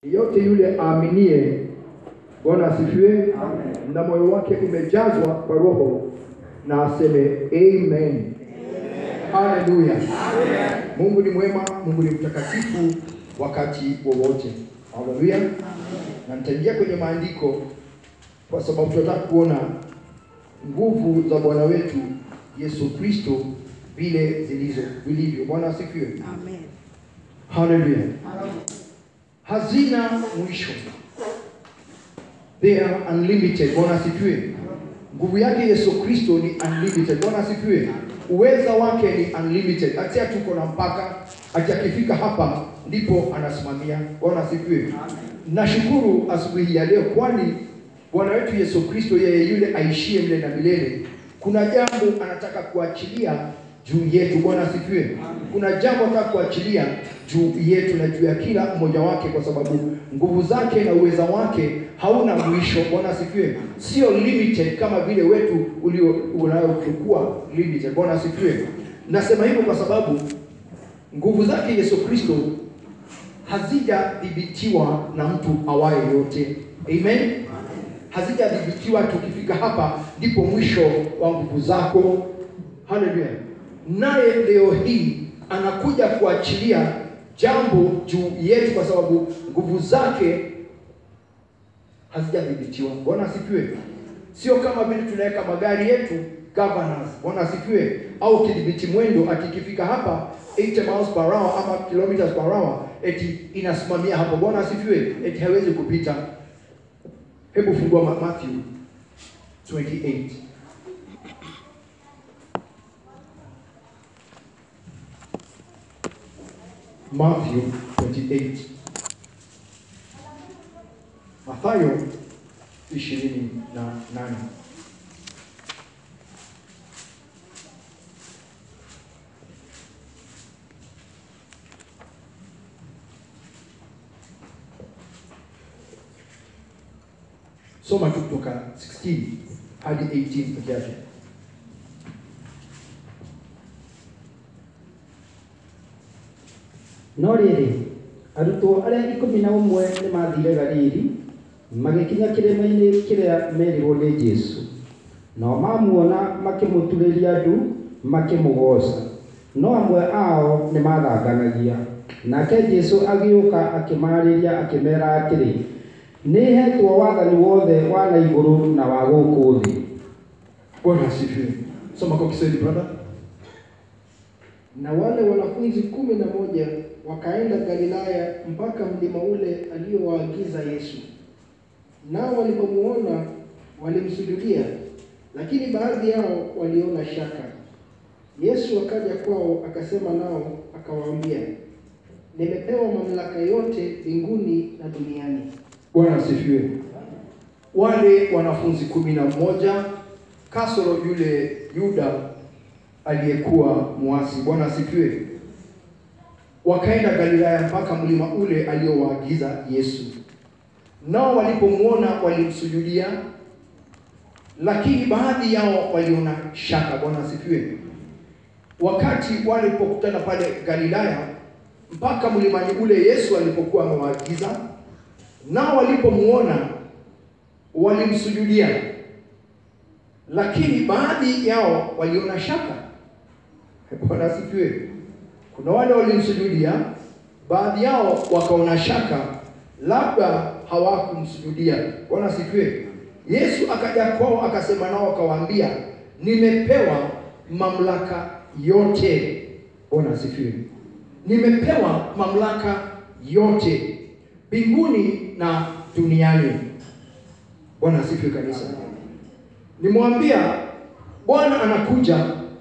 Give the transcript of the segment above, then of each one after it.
Yote yule aaminie, Bwana asifiwe, na moyo wake umejazwa kwa Roho, na aseme amen. Haleluya. Mungu ni mwema, Mungu ni mtakatifu wakati wowote. Haleluya. Na nitaingia kwenye maandiko kwa sababu tunataka kuona nguvu za Bwana wetu Yesu Kristo vile vilivyo. Bwana asifiwe. Amen. Haleluya. Hazina mwisho. They are unlimited. Bwana asifiwe. Nguvu yake Yesu Kristo ni unlimited. Bwana asifiwe. Uweza wake ni unlimited. Atia tuko na mpaka, ati akifika hapa ndipo anasimamia. Bwana asifiwe. Nashukuru asubuhi ya leo kwani Bwana wetu Yesu Kristo yeye yule aishie milele na milele. Kuna jambo anataka kuachilia juu yetu. Bwana asifiwe. Kuna jambo anataka kuachilia juu yetu na juu ya kila mmoja wake, kwa sababu nguvu zake na uweza wake hauna mwisho. Bwana asifiwe. Sio limited kama vile wetu unayochukua limited. Bwana asifiwe. Nasema hivyo kwa sababu nguvu zake Yesu Kristo hazijadhibitiwa na mtu awaye yote. Amen. Hazijadhibitiwa tukifika hapa ndipo mwisho wa nguvu zako. Haleluya. Naye leo hii anakuja kuachilia jambo juu yetu kwa sababu nguvu zake hazijadhibitiwa. Bwana asifiwe. Sio kama vile tunaweka magari yetu governance. Bwana asifiwe. Au kidhibiti mwendo atikifika hapa 80 miles per hour ama kilometers per hour eti inasimamia hapo. Bwana asifiwe. Eti hawezi kupita. Hebu fungua Matthew 28. Matthew 28. Mathayo 28. Soma kutoka 16 hadi 18 pekee yake. No rĩrĩ, arutwo arĩa 11 nĩ maathire Galili, magĩkinya kĩrĩma-inĩ kĩrĩa merirwo nĩ Jesũ. Nao mamuona makĩmũturĩria ndu, makĩmũgooca. No amwe ao nĩ mathanganagia. Nake Jesũ agĩũka akĩmaarĩria akĩmeera atĩrĩ, nĩhetwo wathani wothe wa na igũrũ na wa gũkũ thĩ. Bwana asifiwe. Soma kwa Kiswahili brother. Na wale wanafunzi 11 wakaenda Galilaya mpaka mlima ule aliowaagiza Yesu. Nao walipomuona walimsujudia, lakini baadhi yao waliona shaka. Yesu akaja kwao akasema nao akawaambia, nimepewa mamlaka yote mbinguni na duniani. Bwana asifiwe. Wale wanafunzi 11 kasoro yule Yuda aliyekuwa muasi. Bwana asifiwe. Wakaenda Galilaya mpaka mlima ule aliowaagiza Yesu. Nao walipomuona walimsujudia, lakini baadhi yao waliona shaka. Bwana asifiwe. Wakati walipokutana pale Galilaya mpaka mlimani ule Yesu alipokuwa amewaagiza, nao walipomuona walimsujudia, lakini baadhi yao waliona shaka. Bwana asifiwe. Kuna wale walimsujudia, baadhi yao wakaona shaka, labda hawakumsujudia. Bwana asifiwe. Yesu akaja kwao akasema nao akawaambia, nimepewa mamlaka yote. Bwana asifiwe. Nimepewa mamlaka yote mbinguni na duniani. Bwana asifiwe kanisa. Nimwambia Bwana anakuja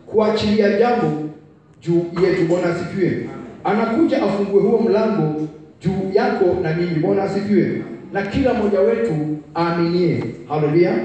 kuachilia jambo juu yetu. Bwana asifiwe. Anakuja afungue huo mlango juu yako na mimi. Bwana asifiwe. Na kila mmoja wetu aaminie. Haleluya.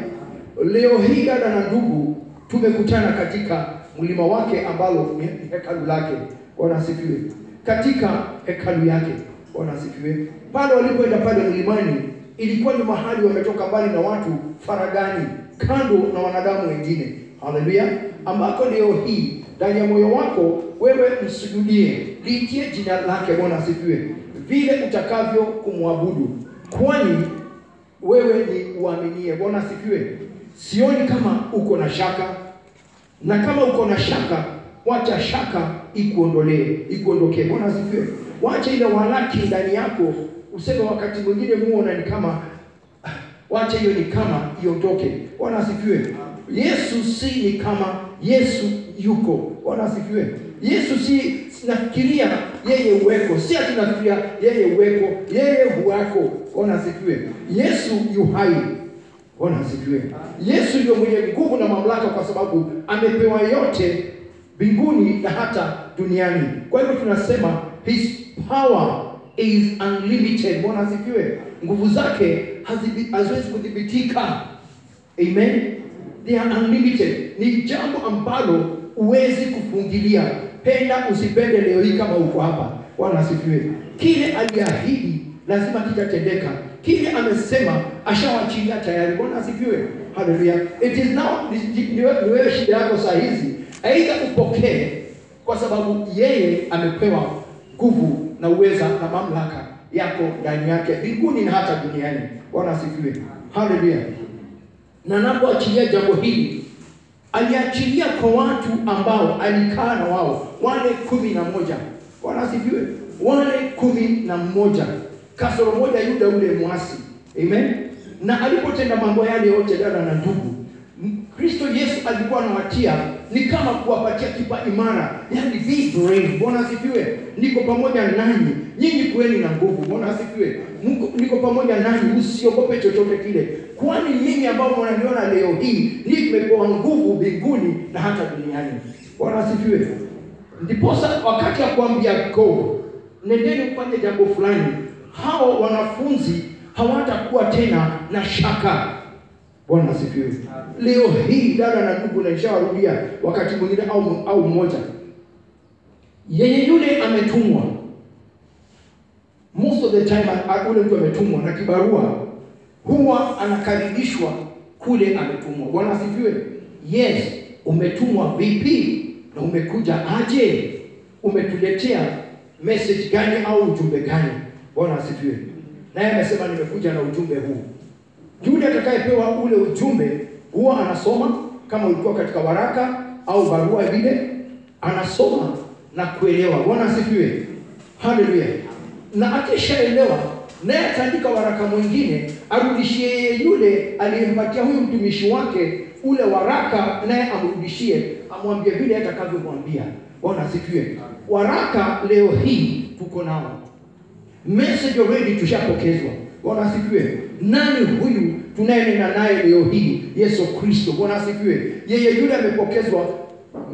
Leo hii dada na ndugu tumekutana katika mlima wake ambalo ni hekalu lake. Bwana asifiwe. Katika hekalu yake. Bwana asifiwe. Pale walipoenda pale mlimani ilikuwa ni mahali wametoka mbali na watu faragani, kando na wanadamu wengine. Haleluya. Ambako leo hii ndani ya moyo wako wewe msujudie, liitie jina lake. Bwana asifiwe. vile utakavyo kumwabudu, kwani wewe ni uaminie. Bwana asifiwe. Sioni kama uko na shaka, na kama uko na shaka, wacha shaka ikuondokee. Bwana asifiwe. Wacha ile walaki ndani yako useme wakati mwingine muona ni kama, wacha hiyo ni kama iondoke. Bwana asifiwe. Yesu si ni kama, Yesu yuko. Bwana asifiwe. Yesu si nafikiria yeye uweko, si ati nafikiria yeye uweko, yeye huwako. Bwana asifiwe. Yesu yu hai. Bwana asifiwe. Yesu ndio mwenye nguvu na mamlaka, kwa sababu amepewa yote mbinguni na hata duniani. Kwa hivyo tunasema his power is unlimited. Bwana asifiwe. Nguvu zake haziwezi kudhibitika. Amen. They are unlimited. Ni jambo ambalo uwezi kufungilia. Penda usipende leo hii kama uko hapa. Bwana asifiwe. Kile aliahidi lazima kitatendeka. Kile amesema ashawachilia tayari. Bwana asifiwe. Hallelujah. It is now, niwe shida yako saa hizi, aidha upokee, kwa sababu yeye amepewa nguvu na uweza na mamlaka yako ndani yake, mbinguni na hata duniani. Bwana asifiwe. Hallelujah. Na anapoachilia jambo hili, aliachilia kwa watu ambao alikaa na wao, wale 11. Bwana asifiwe. Wale 11, kasoro moja Yuda ule mwasi. Amen. Na alipotenda mambo yale yote, dada na ndugu, Kristo Yesu alikuwa anawatia ni kama kuwapatia kipa imara, yani be brave. Bwana asifiwe. Niko pamoja nanyi, nyinyi kuweni na nguvu. Bwana asifiwe. Niko pamoja nanyi, usiogope chochote kile, kwani nyinyi ambao mnaniona leo hii nimepewa nguvu mbinguni na hata duniani. Bwana asifiwe. Ndiposa wakati ya kuambia go, nendeni mfanye jambo fulani, hao wanafunzi hawatakuwa tena na shaka. Bwana asifiwe. Leo hii dada na ndugu, na nishawarudia wakati mwingine au mmoja, yeye yule ametumwa, most of the time ule mtu ametumwa na kibarua huwa anakaribishwa kule ametumwa. Bwana asifiwe. Yes, umetumwa vipi na umekuja aje? Umetuletea message gani au ujumbe gani? Bwana asifiwe. Naye amesema nimekuja na ujumbe huu. Yule atakayepewa ule ujumbe huwa anasoma, kama ulikuwa katika waraka au barua vile, anasoma na kuelewa. Bwana asifiwe. Hallelujah. Na akishaelewa, naye ataandika waraka mwingine arudishie yule aliyempatia huyu mtumishi wake ule waraka, naye amrudishie, amwambie vile atakavyomwambia. Bwana asifiwe. Waraka leo hii tuko nao, message already tushapokezwa. Bwana asifiwe. Nani huyu tunayenena naye leo hii? Yesu Kristo. Bwana asifiwe. Yeye yule amepokezwa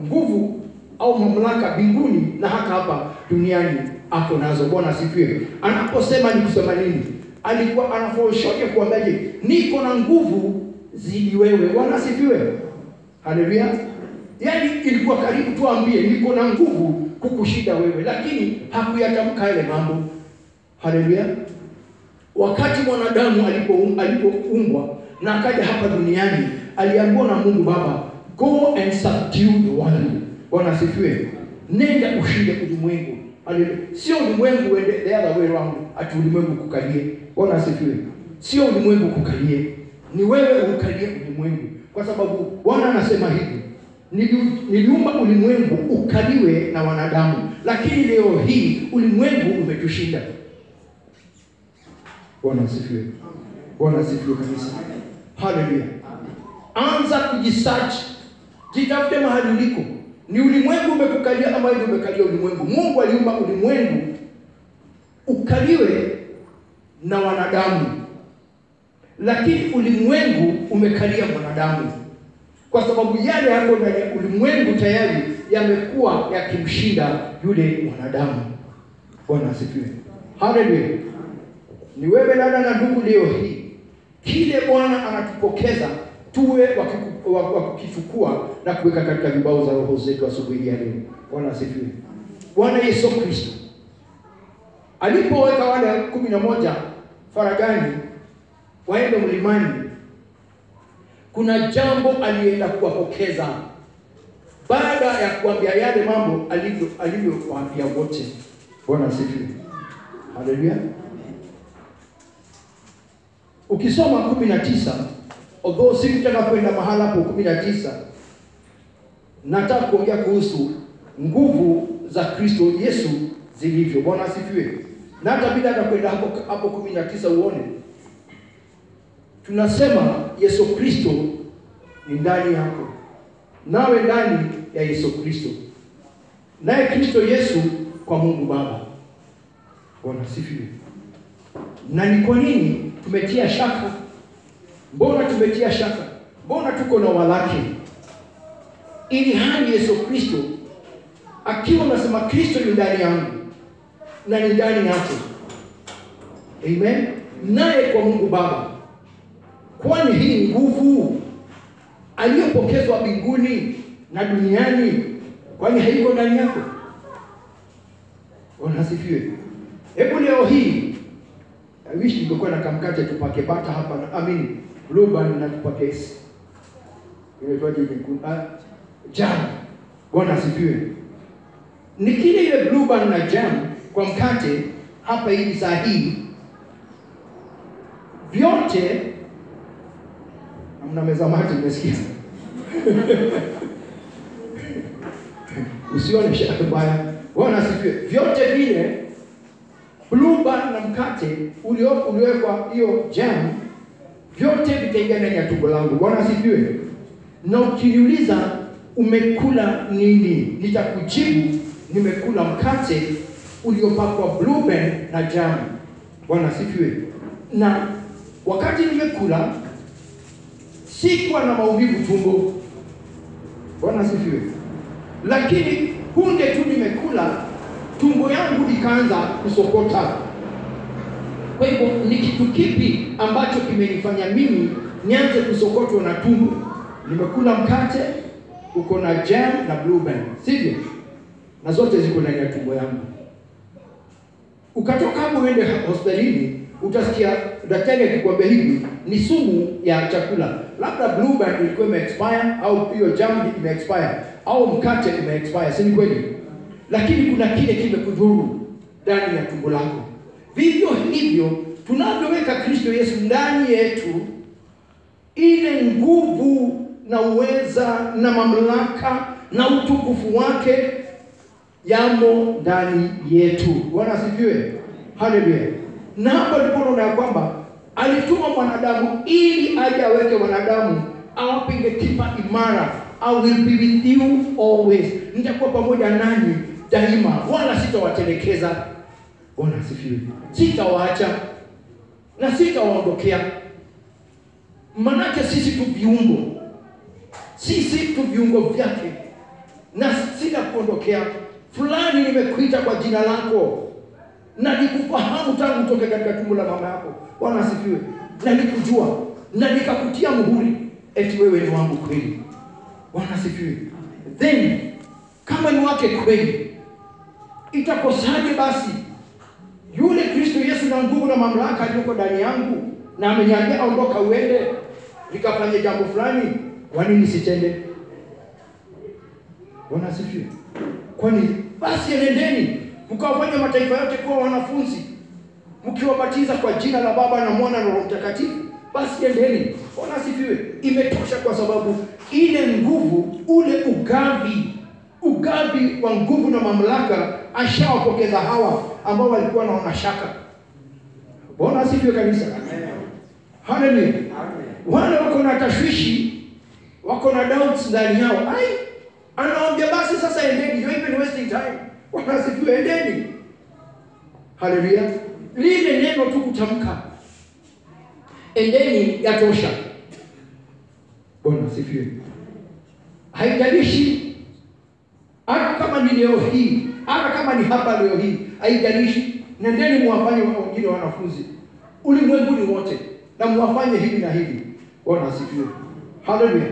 nguvu au mamlaka mbinguni na hata hapa duniani ako nazo. Bwana asifiwe. Anaposema ni kusema nini? Alikuwa anaforeshia kuambiaje? Niko na nguvu zidi wewe. Bwana asifiwe. Haleluya. Yaani ilikuwa karibu tuambie niko na nguvu kukushinda wewe, lakini hakuyatamka yale mambo. Haleluya. Wakati mwanadamu alipoumbwa na akaja hapa duniani, aliambiwa na Mungu Baba, go and subdue the world. Bwana asifiwe. Nenda ushinde ulimwengu. Haleluya. Sio ulimwengu uende the other way around, ati ulimwengu kukalie. Bwana asifiwe. Sio ulimwengu kukalie, ni wewe ukalie ulimwengu, kwa sababu Bwana anasema hivi, niliumba ulimwengu ukaliwe na wanadamu, lakini leo hii ulimwengu umetushinda. Bwana asifiwe. Bwana asifiwe kabisa. Haleluya. Anza kujisearch. Jitafute mahali uliko. Ni ulimwengu umekukalia ama ndio umekalia ulimwengu? Mungu aliumba ulimwengu ukaliwe na wanadamu, lakini ulimwengu umekalia mwanadamu, kwa sababu yale yako ndani ya ulimwengu tayari yamekuwa yakimshinda yule mwanadamu. Bwana asifiwe. Haleluya. Ni wewe dada na ndugu, leo hii kile Bwana anatupokeza tuwe wa kukichukua na kuweka katika vibao za roho zetu asubuhi ya leo. Bwana asifiwe. Bwana Yesu Kristo alipoweka wale 11 faragani waende mlimani, kuna jambo alienda kuwapokeza baada ya kuambia yale mambo alivyowaambia wote. Bwana asifiwe. Haleluya. Ukisoma 19, although sikutaka kwenda mahala hapo 19, nataka kuongea kuhusu nguvu za Kristo Yesu zilivyo. Bwana asifiwe. Na hata bila kwenda hapo 19 uone. Tunasema Yesu Kristo ni ndani yako. Nawe ndani ya Yesu Kristo. Naye Kristo Yesu kwa Mungu Baba. Bwana asifiwe. Na ni kwa nini tumetia shaka? Mbona tumetia shaka? Mbona tuko na walaki? Ili hali Yesu Kristo akiwa anasema Kristo ni ndani yangu na ni ndani yako. Amen. Naye kwa Mungu Baba. Kwani hii nguvu aliyopokezwa mbinguni na duniani, kwani haiko ndani yako? Bwana asifiwe. Hebu leo hii I wish ningekuwa na kamkate tupake bata hapa na blue band na tupake inaitwaje jam. Bwana asifiwe. Nikile ile blue band na jam kwa mkate hapa hivi saa hii, vyote mnameza mate, mmesikia? Usione shaka baya. Bwana asifiwe. Vyote vile blue band na mkate uliowekwa hiyo jam, vyote vitaingia ndani ya tumbo langu. Bwana asifiwe. Na ukiniuliza umekula nini, nitakujibu nimekula mkate uliopakwa blue band na jam. Bwana asifiwe. Na wakati nimekula sikuwa na maumivu tumbo. Bwana asifiwe. Lakini punde tu nimekula, tumbo yangu ikaanza kusokota. Kwa hivyo ni kitu kipi ambacho kimenifanya mimi nianze kusokotwa na tumbo? Nimekula mkate uko na jam na blue band, sivyo? Na zote ziko ndani ya tumbo yangu. Ukatoka hapo uende hospitalini, utasikia daktari akikwambia hivi ni sumu ya chakula. Labda blue band ilikuwa ime-expire au hiyo jam ime-expire au mkate ime-expire, si kweli? Lakini kuna kile kimekudhuru ndani ya tumbo lako. Vivyo hivyo tunavyoweka Kristo Yesu ndani yetu, ile nguvu na uweza na mamlaka na utukufu wake yamo ndani yetu. Bwana asifiwe. Haleluya. Na hapo ndipo tunaona kwamba alituma mwanadamu ili aje aweke wanadamu awapige kipa imara. I will be with you always. Nitakuwa pamoja nanyi daima, wala sitawatelekeza. Bwana asifiwe. Sitawaacha na sitawaondokea. Manake sisi tu viungo. Sisi tu viungo vyake. Na sitakuondokea. Fulani nimekuita kwa jina lako. Na nikufahamu tangu utoke katika tumbo la mama yako. Bwana asifiwe. Na nikujua na nikakutia muhuri eti wewe ni wangu kweli. Bwana asifiwe. Then kama ni wake kweli, itakosaje basi yule Kristo Yesu na nguvu na mamlaka aliyoko ndani yangu na ameniambia ondoka uende nikafanye jambo fulani, kwa nini sitende? Bwana asifiwe. Kwani basi nendeni mkawafanye mataifa yote kuwa wanafunzi, mkiwabatiza kwa jina la Baba na Mwana na Roho Mtakatifu. Basi endeni. Bwana asifiwe. Imetosha, kwa sababu ile nguvu, ule ugavi wa nguvu na mamlaka ashawapokeza hawa ambao walikuwa na shaka. Bwana asifiwe kanisa. Amen. Haleluya. Amen. Wale wako na tashwishi, wako na doubts ndani yao. Anawaambia basi sasa endeni, you're even wasting time. Bwana asifiwe, endeni. Haleluya. Lile neno tu kutamka endeni yatosha. Bwana asifiwe. Haijalishi hata kama ni leo hii, hata kama ni hapa leo hii, haijalishi. Nendeni muwafanye wengine wanafunzi ulimwenguni wote na muwafanye hivi na hivi. Bwana asifiwe. Haleluya.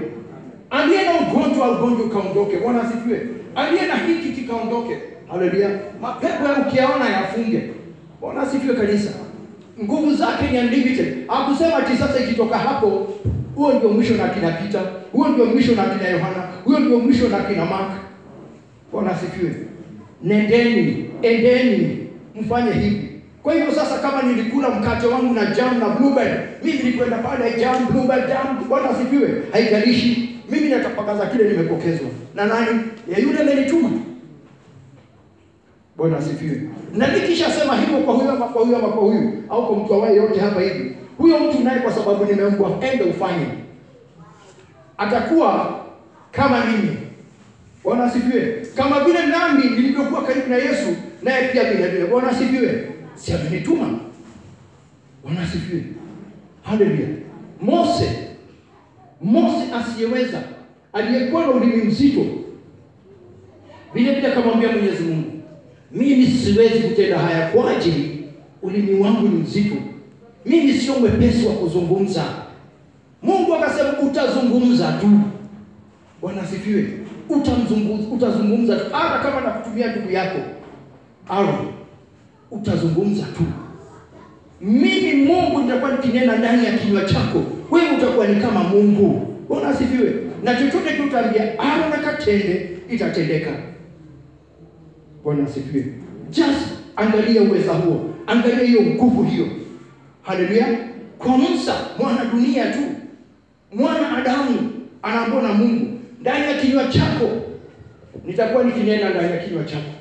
Aliye na ugonjwa kaondoke. Bwana asifiwe. Aliye na hiki kikaondoke. Haleluya. Mapepo ya ukiaona yafunge. Bwana asifiwe kanisa. Nguvu zake ni unlimited. Hakusema ati sasa ikitoka hapo huo ndio mwisho na kina Peter, huo ndio mwisho na kina Yohana, huo ndio mwisho na kina Mark. Bwana asifiwe. Nendeni, endeni, mfanye hivi. Kwa hivyo sasa, kama nilikula mkate wangu na jam na bluebell, mimi nilikwenda pale jam, bluebell, jam, Bwana asifiwe, haijalishi. Mimi natapakaza kile nimepokezwa. Na nani? Ya yule amenituma. Bwana asifiwe. Na nikisha sema hivyo kwa huyo ama kwa huyo ama kwa huyo, au kwa mtu awaye yote hapa hivi, huyo mtu naye kwa sababu nimeambwa ende ufanye, atakuwa kama mimi. Bwana asifiwe. Kama vile nami nilivyokuwa karibu na Yesu, naye pia vile vile. Bwana asifiwe. Si amenituma. Bwana asifiwe. Haleluya. Mose asiyeweza, aliyekuwa na ulimi mzito, vile vile akamwambia Mwenyezi Mungu, mimi siwezi kutenda haya kwa ajili ulimi wangu ni mzito. Mimi sio mwepesi wa kuzungumza. Mungu akasema utazungumza tu. Bwana asifiwe. Utazungumza tu. Hata kama nakutumia ndugu yako, utazungumza tu. Mimi Mungu nitakuwa nikinena ndani ya kinywa chako. Wewe utakuwa ni kama Mungu. Bwana asifiwe. Na chochote tutaambia na katende, itatendeka. Bwana asifiwe. Just angalia uweza huo. Angalia hiyo nguvu hiyo. Haleluya. Kwa Musa, mwana dunia tu, mwana Adamu, anaambiwa na Mungu, ndani ya kinywa chako nitakuwa nikinena ndani ya kinywa chako.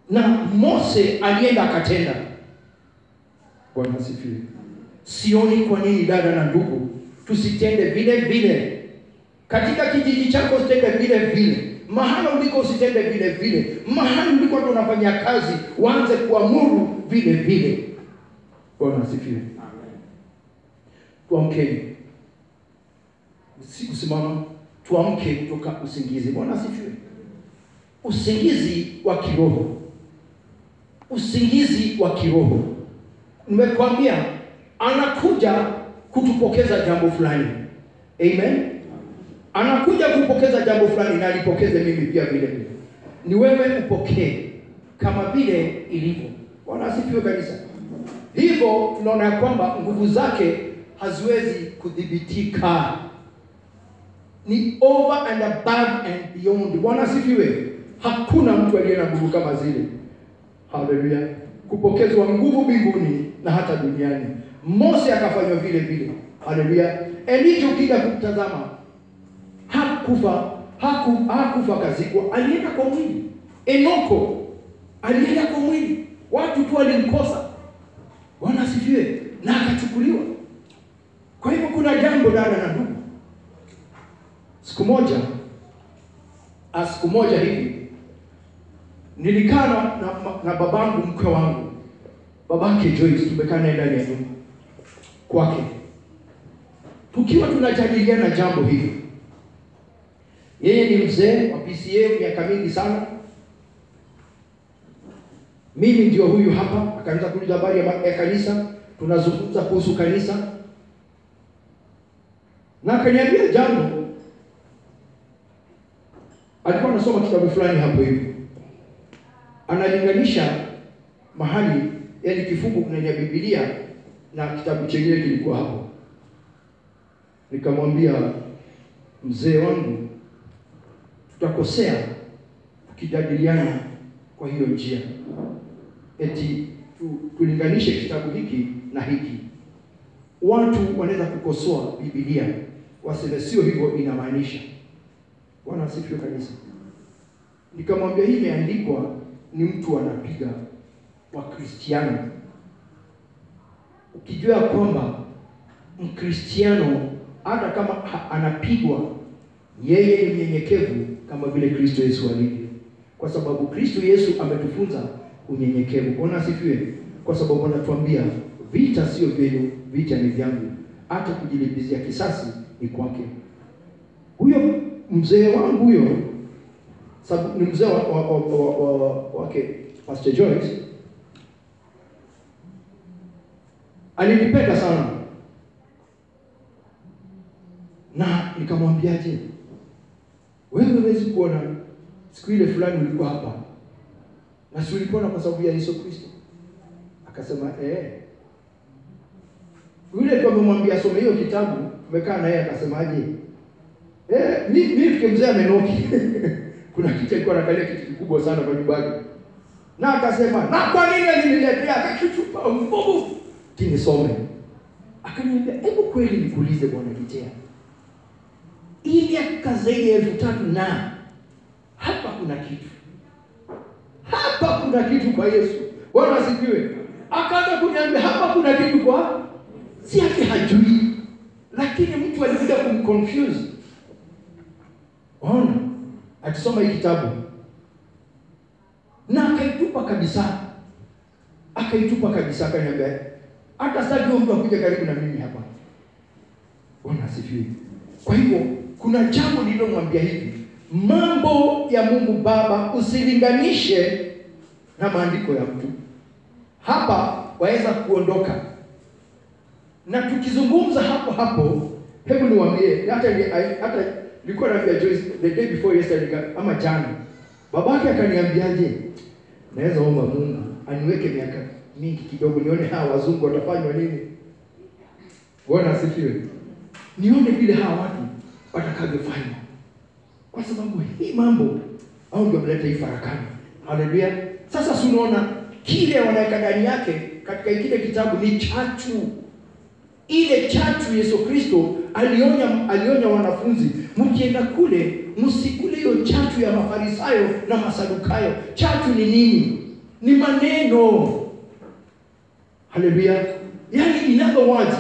Na Mose alienda akatenda. Bwana asifiwe. Sioni kwa nini dada na ndugu tusitende vile vile. Katika kijiji chako usitende vile vile. Mahali uliko usitende vile vile. Mahali uliko tunafanya kazi uanze kuamuru vile vile. Bwana asifiwe. Amen. Tuamke. Usimama. Tuamke kutoka usingizi. Bwana asifiwe. Usingizi wa kiroho. Usingizi wa kiroho. Nimekwambia anakuja kutupokeza jambo fulani. Amen. Anakuja kupokeza jambo fulani na alipokeze mimi pia vile vile. Ni wewe upokee kama vile ilivyo. Bwana asifiwe kanisa. Hivyo tunaona kwamba nguvu zake haziwezi kudhibitika. Ni over and above and beyond. Bwana asifiwe. Hakuna mtu aliye na nguvu kama zile. Haleluya. Kupokezwa nguvu mbinguni na hata duniani. Mose akafanywa vile vile. Haleluya. Elijah ukija kutazama, hakufa kazikwa, alienda kwa mwili. Enoko alienda kwa mwili. Watu tu walimkosa. Bwana asifiwe. Na akachukuliwa. Kwa hivyo kuna jambo dada na ndugu. Siku moja hivi nilikaa na babangu mke wangu. Babake Joyce, tumekaa naye ndani ya nyumba kwake. Tukiwa tunajadiliana jambo hili. Yeye ni mzee wa PCA miaka mingi sana. Mimi ndio huyu hapa, akaanza kuuliza habari ya kanisa, tunazungumza kuhusu kanisa. Na akaniambia jambo. Alikuwa anasoma kitabu fulani hapo hivi. Analinganisha mahali, yani kifungu kwenye Biblia na kitabu chenyewe kilikuwa hapo. Nikamwambia, mzee wangu, tutakosea tukijadiliana kwa hiyo njia. Eti tulinganishe kitabu hiki na hiki. Watu wanaweza kukosoa Biblia, waseme sio hivyo inamaanisha. Bwana asifiwe kanisa. Nikamwambia hii imeandikwa ni mtu anapiga wa Kristiano. Ukijua kwamba Mkristiano hata kama anapigwa, yeye ni mnyenyekevu kama vile Kristo Yesu alivyo. Kwa sababu Kristo Yesu ametufunza unyenyekevu. Bwana asifiwe. Kwa sababu anatuambia vita sio vyenu, vita ni vyangu. Hata kujilipizia kisasi ni kwake. Huyo mzee wangu huyo, sababu ni mzee wake Pastor Joyce, alinipenda sana. Na nikamwambiaje, wewe huwezi kuona siku ile fulani ulikuwa hapa, na si ulipona kwa sababu ya Yesu Kristo? Akasema yule tu amemwambia some hiyo kitabu, tumekaa na yeye akasemaje, mimi mzee amenoki. Kuna kitu alikuwa anakalia kitu kikubwa sana kwa nyumbani. Na akasema, na kwa nini aliniletea? Akakichupa mbovu. Kinisome. Akaniambia, hebu kweli nikuulize bwana Kitea. Hii miaka zaidi ya 3,000 na hapa kuna kitu. Hapa kuna kitu kwa Yesu. Bwana asifiwe. Akaanza kuniambia hapa kuna kitu kwa si yake hajui. Lakini mtu alikuja kumconfuse. Ona, akisoma hii kitabu. Na akaitupa kabisa. Akaniambia hata sasa mtu akuja karibu na mimi hapa. Bwana asifiwe. Kwa hivyo kuna jambo nililomwambia hivi, mambo ya Mungu Baba usilinganishe na maandiko ya mtu. Hapa waweza kuondoka. Na tukizungumza hapo, hebu niwaambie, hata nilikuwa naambia Joyce the day before yesterday ama jana. Babake akaniambiaje, naweza omba Mungu aniweke miaka mingi kidogo nione hawa wazungu watafanywa nini. Bwana asifiwe. Nione vile hawa watu watakavyofanya. Kwa sababu hii mambo au ndio mleta hii farakano. Haleluya. Sasa tunaona kile wanaweka ndani yake katika kile kitabu ni chachu. Ile chachu Yesu Kristo alionya wanafunzi, mkienda kule msikule hiyo chachu ya Mafarisayo na Masadukayo. Chachu ni nini? Ni maneno. Haleluya. Yaani in other words,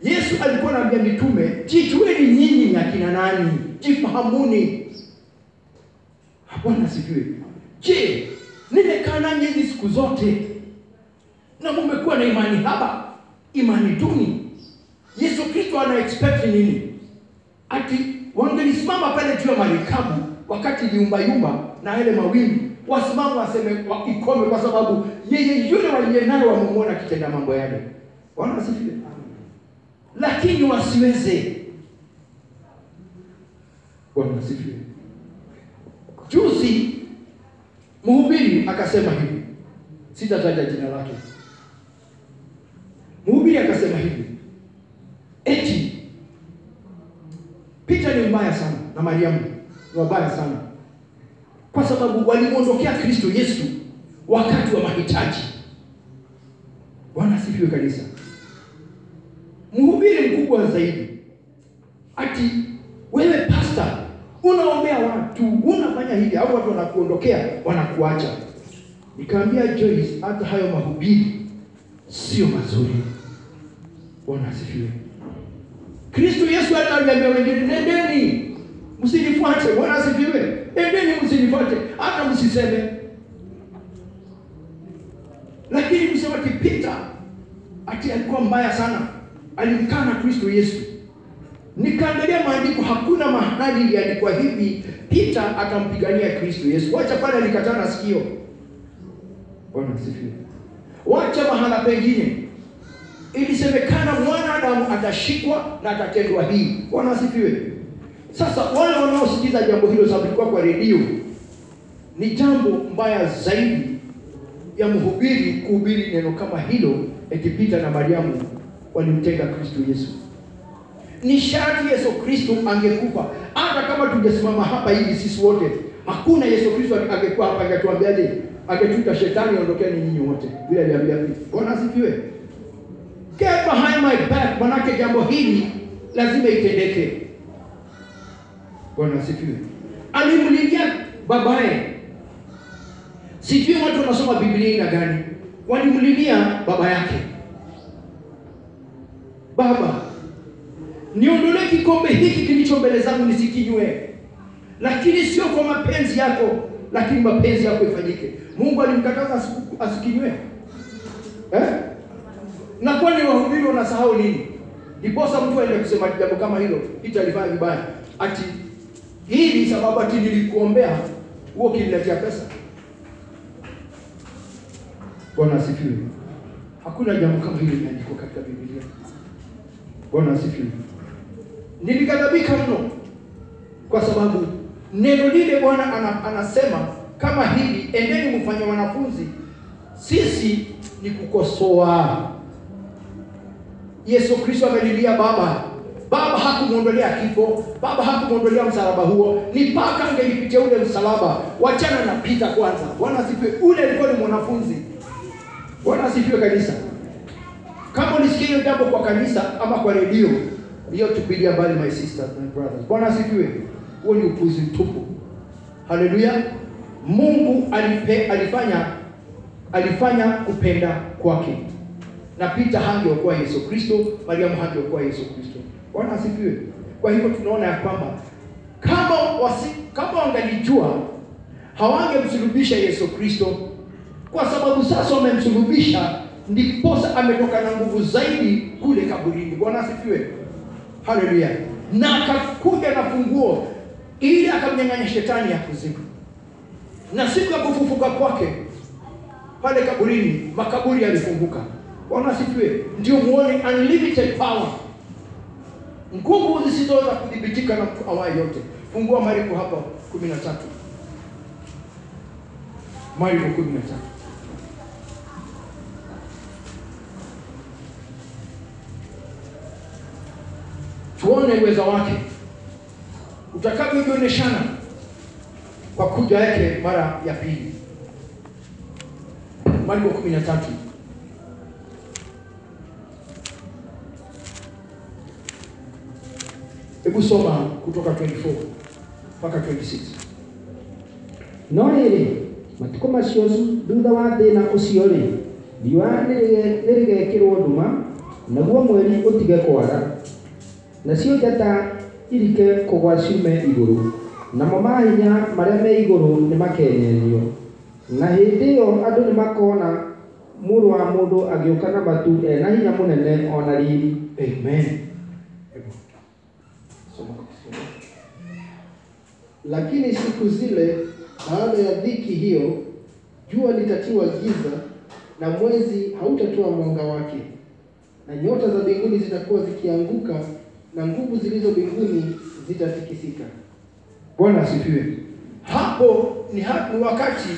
Yesu alikuwa anaambia mitume, jijueni nyinyi ni akina nani, jifahamuni. Bwana asifiwe. Je, nimekaa nanyi hizi siku zote na mmekuwa na imani haba, imani duni? Yesu Kristo ana expect nini? Ati wangelisimama pale juu ya marikabu wakati yumba na ile mawimbi, wasimama waseme ikome, kwa sababu yeye yule waliyenayo wamemuona kitenda mambo yale. Bwana asifiwe. Lakini wasiweze. Bwana asifiwe. Juzi mhubiri akasema hivi, sitataja jina lake. Mhubiri akasema hivi, eti Peter ni mbaya sana na Mariamu ni wabaya sana, kwa sababu walimuondokea Kristo Yesu wakati wa mahitaji. Bwana asifiwe kanisa. Mhubiri mkubwa zaidi, ati wewe pastor unaombea watu, unafanya hivi, au watu wanakuondokea, wanakuacha. Nikaambia Joyce, hata hayo mahubiri sio mazuri. Bwana asifiwe. Kristo Yesu aliwaambia wengine, nendeni msinifuate. Bwana asifiwe. Nendeni msinifuate, hata msiseme. Lakini kusema ati Peter ati alikuwa mbaya sana, alimkana Kristo Yesu. Nikaangalia maandiko, hakuna mahali iliandikwa hivi Peter atampigania Kristo Yesu. Wacha pale alikatana sikio. Bwana asifiwe. Wacha mahala pengine ilisemekana mwanadamu atashikwa na atatendwa hii. Bwana asifiwe. Sasa wale wanaosikiza jambo hilo sababu kwa redio, ni jambo mbaya zaidi ya mhubiri kuhubiri neno kama hilo, eti Peter na Mariamu walimtenga Kristo Yesu. Ni sharti Yesu Kristo angekufa. Hata kama tungesimama hapa hivi sisi wote, hakuna Yesu Kristo angekuwa hapa angetuambiaje? Angetuita shetani ondokeni nyinyi wote. Bila aliambia Peter. Bwana asifiwe. Get behind my back, manake jambo hili lazima itendeke. Bwana asifiwe. Alimlilia babaye. Sijui watu wanasoma Biblia ina gani. Walimlilia baba yake. Baba, niondolee kikombe hiki kilicho mbele zangu nisikinywe. Lakini sio kwa mapenzi yako, lakini mapenzi yako ifanyike. Mungu alimkataza asikinywe. Na kwani wahubiri wanasahau nini? Ndiposa mtu aende kusema jambo kama hilo, Peter alifanya vibaya. Ati hii ni sababu ati nilikuombea huo kiniletea pesa. Bwana asifiwe. Hakuna jambo kama hilo limeandikwa katika Biblia. Bwana asifiwe. Nilikadhabika mno kwa sababu neno lile Bwana anasema kama hivi, endeni mfanye wanafunzi. Sisi ni kukosoa. Yesu Kristo amelilia baba, Baba hakumuondolea kifo, Baba hakumuondolea msalaba huo, ni mpaka angelipitia ule msalaba. Wachana na Peter kwanza. Bwana asifiwe. Ule alikuwa ni mwanafunzi. Bwana asifiwe kanisa. Kama ulisikia hiyo jambo kwa kanisa ama kwa redio, hiyo tupilia mbali my sisters and brothers. Bwana asifiwe. Huo ni upuzi mtupu. Haleluya. Mungu alifanya kupenda kwake. Na Peter hangeokoa Yesu Kristo, Mariamu hangeokoa Yesu Kristo. Bwana asifiwe. Kwa hivyo tunaona ya kwamba kama wangalijua hawangemsulubisha Yesu Kristo, kwa sababu sasa wamemsulubisha, ndiposa ametoka na nguvu zaidi kule kaburini. Bwana asifiwe. Haleluya. Na akakuja na funguo ili akamnyang'anya shetani ya kuzimu. Na siku ya kufufuka kwake pale kaburini, makaburi yalifunguka. Bwana asifiwe. Ndio muone unlimited power. Nguvu zisizoweza kudhibitika na awaye yote. Fungua Marko hapa 13. Marko 13. Tuone uwezo wake utakavyoonyeshana kwa kuja yake mara ya pili. Marko 13. Hebu soma kutoka 24 mpaka 26. No rĩrĩ, matukũ macio thutha wa thĩna ũcio rĩ, riũa nĩrĩgekĩrwo nduma, naguo mweri ũtige kwara, nacio njata irike kũgwa ciume igũrũ, namo mahinya marĩa me igũrũ nĩmakenyenyio. Na hĩndĩ ĩyo andũ nĩmakona Mũrũ wa Mũndũ agĩũka na matu ena hinya mũnene ona riri. Amen. Lakini siku zile baada ya dhiki hiyo, jua litatiwa giza na mwezi hautatoa mwanga wake, na nyota za mbinguni zitakuwa zikianguka, na nguvu zilizo mbinguni zitatikisika. Bwana asifiwe. Hapo ni wakati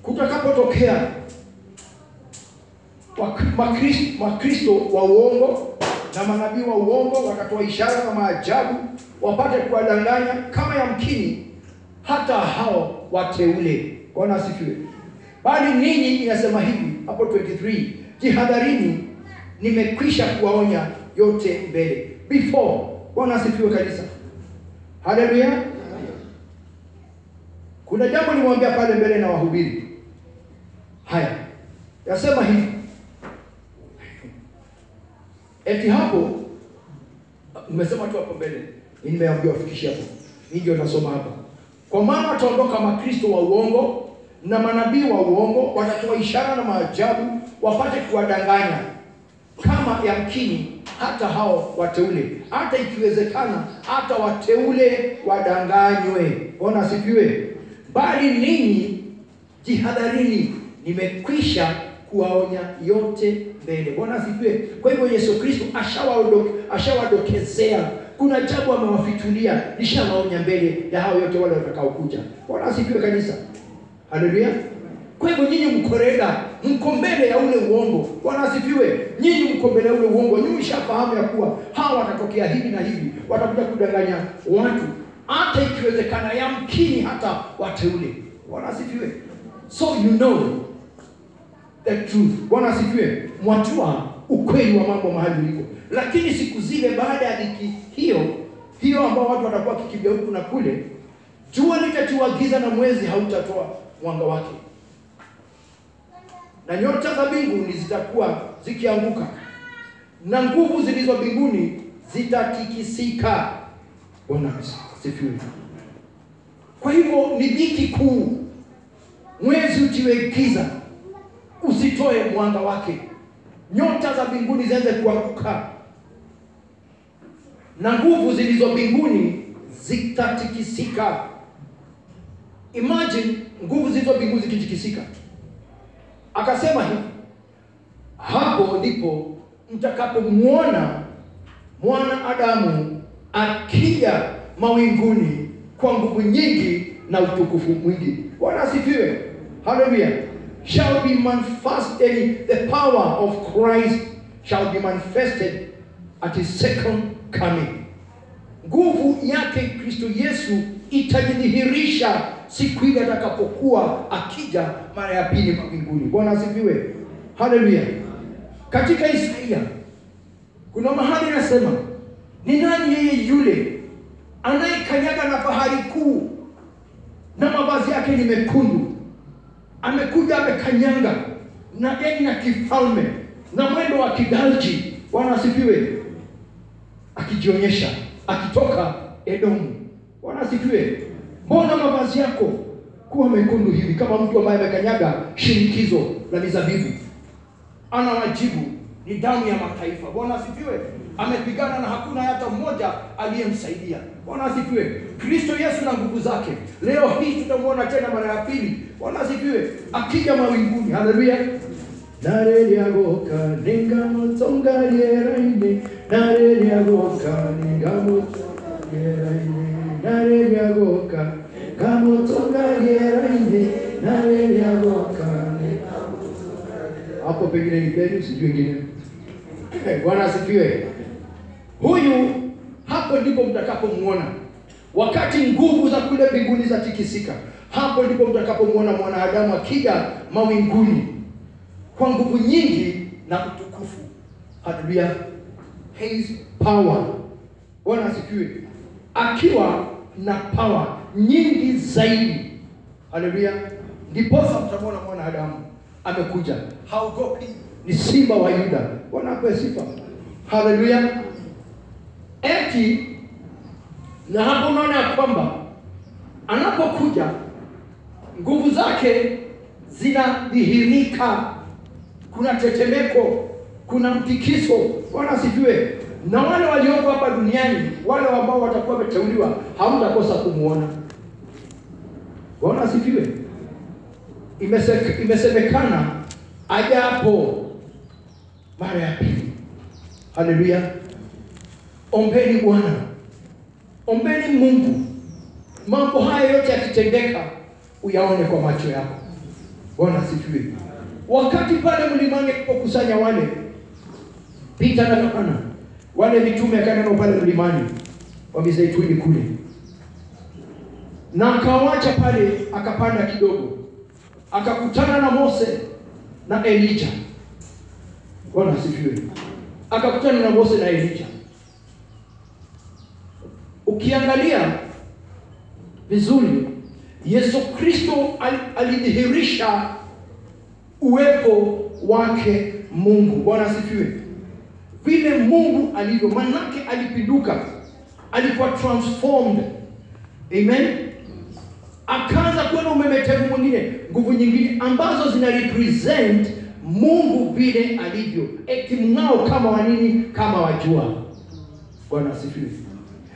kutakapotokea Wakristo wa uongo na manabii wa uongo wakatoa ishara na maajabu wapate kuwadanganya kama yamkini hata hao wateule. Bwana asifiwe. Bali ninyi, inasema hivi hapo 23, jihadharini, nimekwisha kuwaonya yote mbele. Before. Bwana asifiwe kanisa. Haleluya. Kuna jambo nimwambia pale mbele na wahubiri. Haya. Yasema hivi. Eti hapo nimesema tu hapo mbele. Nimeambiwa wafikishie hapo. Ndio nasoma hapa. Kwa maana wataondoka makristo wa uongo na manabii wa uongo, watatoa ishara na maajabu wapate kuwadanganya kama yamkini hata hao wateule. Hata ikiwezekana hata wateule wadanganywe. Bwana asifiwe. Bali ninyi jihadharini, nimekwisha kuwaonya yote mbele. Bwana asifiwe. Kwa hivyo Yesu Kristo ashawadokezea. Kuna jambo amewafichulia, nishawaonya mbele ya hao yote wale watakao kuja. Bwana asifiwe kanisa. Haleluya. Kwa hivyo nyinyi mko mbele ya ule uongo. Bwana asifiwe. Nyinyi mko mbele ya ule uongo. Nyinyi mshafahamu ya kuwa hawa watatokea hivi na hivi, watakuja kudanganya watu, hata ikiwezekana yamkini hata wateule. Bwana asifiwe. So you know the truth. Bwana asifiwe. Mwajua ukweli wa mambo mahali uliko. Lakini siku zile baada ya dhiki hiyo ambao watu watakuwa kikimbia huku na kule, jua litatiwa giza na mwezi hautatoa mwanga wake, na nyota za mbinguni zitakuwa zikianguka, na nguvu zilizo mbinguni zitatikisika. Bwana asifiwe. Kwa hivyo ni dhiki kuu. Mwezi utiwe giza, usitoe mwanga wake. Nyota za mbinguni zianze kuanguka, na nguvu zilizo mbinguni zitatikisika. Imagine nguvu zilizo mbinguni zikitikisika. Akasema hivi, hapo ndipo mtakapomuona Mwana Adamu akija mawinguni kwa nguvu nyingi na utukufu mwingi. Bwana asifiwe. Hallelujah. The power of Christ shall be manifested at his second coming. Nguvu yake Kristo Yesu itajidhihirisha siku ile atakapokuwa akija mara ya pili mbinguni. Bwana asifiwe. Haleluya. Katika Isaia kuna mahali nasema, ni nani yeye yule anayekanyaga na fahari kuu na mavazi yake ni mekundu, amekuja amekanyanga na deni na kifalme na mwendo wa kidalji. Bwana asifiwe. Akijionyesha akitoka Edomu. Bwana asifiwe. Mbona mavazi yako kuwa mekundu hivi, kama mtu ambaye amekanyaga shinikizo la mizabibu? Anawajibu, ni damu ya mataifa. Bwana asifiwe. Amepigana na hakuna hata mmoja aliyemsaidia. Bwana asifiwe. Kristo Yesu na nguvu zake, leo hii tutamuona tena mara ya pili. Bwana asifiwe. Akija mawinguni. Haleluya. Nareliagoka ningamutonga yeraine, nareliagoka ningamutonga yeraine, nareliagoka gamutonga yeraine, nareliagoka ningamutonga. Hapo pengine ni kweli, sijui wengine. Bwana asifiwe. Huyu hapo ndipo mtakapomuona wakati nguvu za kule mbinguni za tikisika. Hapo ndipo mtakapomuona mwanadamu akija mawinguni kwa nguvu nyingi na utukufu. Haleluya. His power. Bwana asifiwe. Akiwa na power nyingi zaidi. Haleluya. Ndipo mtamwona mwanadamu amekuja. Haogopi, ni simba wa Yuda. Bwana apewe sifa. Haleluya. Eti na hapo unaona kwamba anapokuja nguvu zake zinadhihirika. Kuna tetemeko, kuna mtikiso. Bwana asifiwe. Na wale walioko hapa duniani, wale ambao watakuwa wameteuliwa, hamtakosa kumuona. Bwana asifiwe. Imesemekana ajapo mara ya pili. Haleluya. Ombeni Bwana, ombeni Mungu, mambo haya yote yakitendeka uyaone kwa macho yako. Bwana asifiwe. Wakati pale mlimani kukusanya wale Peter na Yohana, wale mitume akaenda pale mlimani wa Mizeituni kule, na akawacha pale, akapanda kidogo, akakutana na Mose na Elijah. Bwana asifiwe. Akakutana na Mose na Elijah. Ukiangalia vizuri, Yesu Kristo alidhihirisha uwepo wake Mungu. Bwana asifiwe. Vile Mungu alivyo, manake alipinduka, alikuwa transformed. Amen. Akaanza kuona umemetevu mwingine, nguvu nyingine ambazo zina represent Mungu vile alivyo. Eti mngao kama wanini, kama wajua. Bwana asifiwe.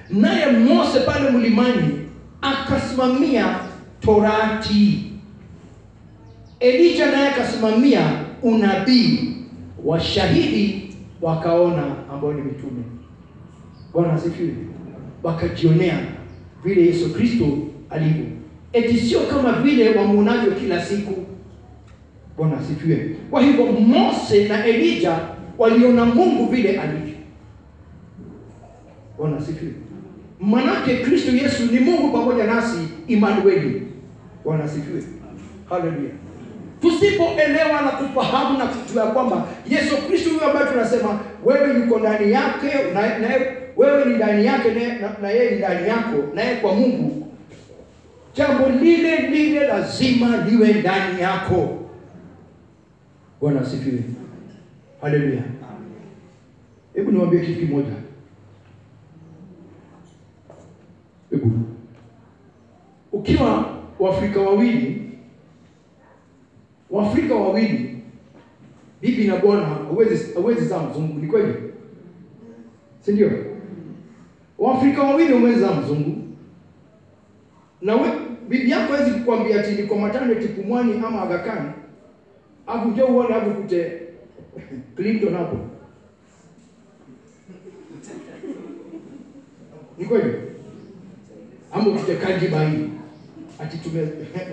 Naye Mose pale mlimani akasimamia Torati. Elijah naye akasimamia unabii. Washahidi wakaona ambao ni mitume. Bwana asifiwe. Wakajionea vile Yesu Kristo alivyo. Eti sio kama vile wamuonavyo kila siku. Bwana asifiwe. Kwa hivyo Mose na Elijah waliona Mungu vile alivyo. Bwana asifiwe. Manake Kristo Yesu ni Mungu pamoja nasi, Emmanuel. Bwana asifiwe. Haleluya. Tusipoelewa na kufahamu na kujua kwamba Yesu Kristo huyo ambaye tunasema wewe yuko ndani yake na wewe ni ndani yake na yeye ni ndani yako, na yeye kwa Mungu, jambo lile lazima liwe ndani yako. Bwana asifiwe. Haleluya. Hebu niwaambie kitu kimoja. Hebu ukiwa Waafrika wawili, bibi na bwana, hauwezi zaa mzungu, ni kweli? Si ndio? Waafrika wawili hauwezi zaa mzungu. Na bibi yako hawezi kukwambia ati niko maternity Pumwani ama Aga Khan, afu je uone hapo kute Clinton hapo. Ni kweli? Amo kitekaji bai. Ati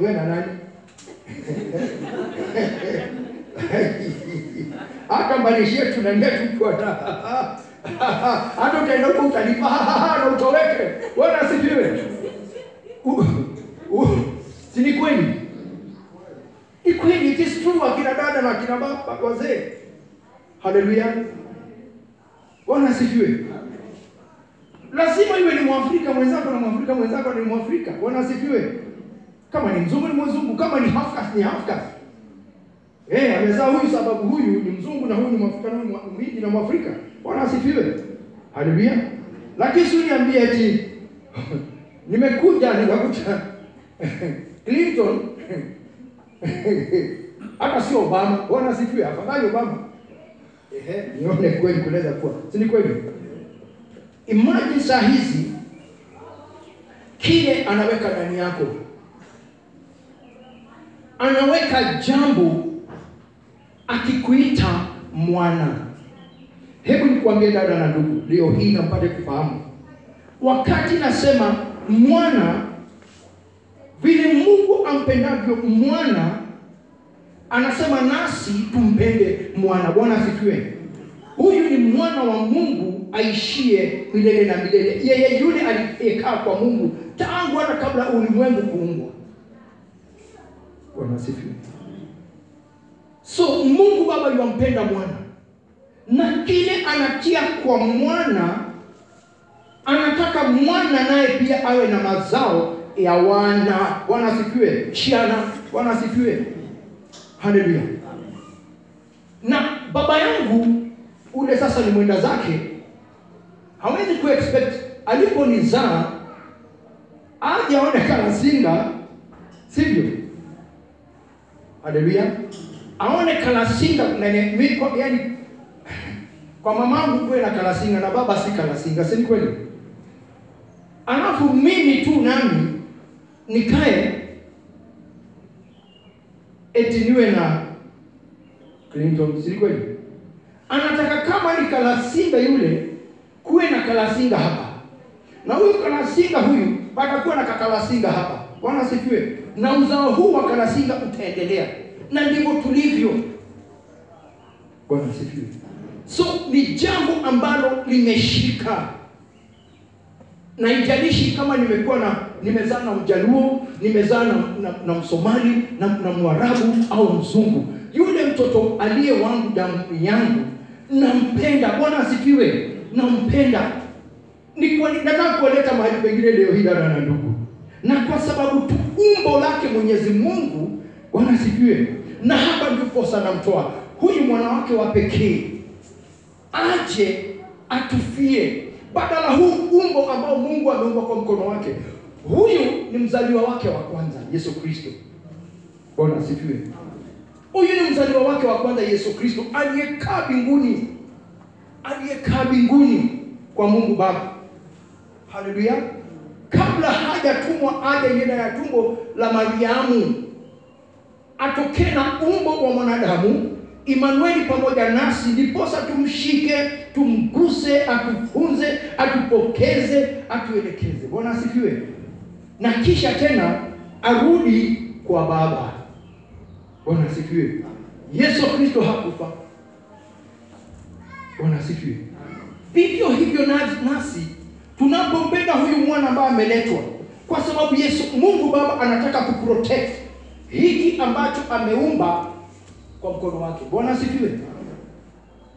wewe na nani? Akambalishia tunania tu kwa Hata utaenda huko utalipa na utoweke. Bwana asifiwe. Si ni kweli? Ni kweli, it is true, akina dada na akina baba wazee. Haleluya. Bwana asifiwe. Lazima iwe ni Mwafrika mwenzako na Mwafrika mwenzako ni Mwafrika. Bwana asifiwe. Kama ni mzungu ni mzungu, kama ni half caste ni half caste. Amezaa huyu sababu huyu ni mzungu na huyu ni Mwafrika na huyu Mhindi na Mwafrika. Bwana asifiwe. Haleluya. Lakini si niambie eti nimekuja nikakuta Clinton hata si Obama. Bwana asifiwe. Afadhali Obama. Nione kweli kunaweza kuwa. Si ni kweli? Imagine saa hizi kile anaweka ndani yako. Anaweka jambo akikuita mwana. Hebu nikwambie dada na ndugu, leo hii na mpate kufahamu. Wakati nasema mwana, vile Mungu ampendavyo mwana, anasema nasi tumpende mwana. Bwana asifiwe. Huyu ni mwana wa Mungu aishie milele na milele. Yeye yule aliyekaa kwa Mungu tangu hata kabla ulimwengu kuumbwa. Bwana asifiwe. So Mungu Baba yumpenda mwana. Na kile anatia kwa mwana, anataka mwana naye pia awe na mazao ya wana. Bwana asifiwe. Chiana. Bwana asifiwe. Haleluya. Na baba yangu ule sasa ni mwenda zake, hawezi kuexpect aliponizaa aje aone Kalasinga, sivyo? Haleluya. Aone Kalasinga yani kwa mamangu kwa na Kalasinga na baba si Kalasinga, si kweli? Alafu mimi tu nami nikae eti niwe na Clinton, si kweli? Anataka kama ni Kalasinga yule kuwe na Kalasinga hapa. Na huyu Kalasinga huyu patakuwa na Kalasinga hapa. Bwana asifiwe. Na uzao huu wa Kalasinga utaendelea. Na ndivyo tulivyo. Bwana asifiwe. So ni jambo ambalo limeshika. Na ijalishi kama nimezaa na Mjaluo, nimezaa na Msomali, na Mwarabu au Mzungu. Yule mtoto aliye wangu damu yangu nampenda. Bwana asifiwe. Nampenda. Nataka kuleta mahali pengine leo hii dada na ndugu. Na kwa sababu tu umbo lake Mwenyezi Mungu, Bwana asifiwe. Na hapa ndipo sana mtoa huyu mwana wake wa pekee aje atufie badala huu umbo ambao Mungu ameumba kwa mkono wake. Huyu ni mzaliwa wake wa kwanza, Yesu Kristo. Bwana asifiwe. Huyu ni mzaliwa wake wa kwanza, Yesu Kristo, aliyekaa mbinguni. Aliyekaa mbinguni kwa Mungu Baba. Haleluya. Kabla hajatumwa aje ndani ya tumbo la Mariamu, atokee na umbo wa mwanadamu, Emmanuel pamoja nasi, ndiposa tumshike, tumguse, atufunze, atupokeze, atuelekeze. Bwana asifiwe. Na kisha tena arudi kwa Baba. Bwana asifiwe. Yesu Kristo hakufa. Bwana asifiwe. Vivyo hivyo nasi tunapompenda huyu mwana ambaye ameletwa, kwa sababu Mungu Baba anataka kuprotect hiki ambacho ameumba kwa mkono wake. Bwana asifiwe.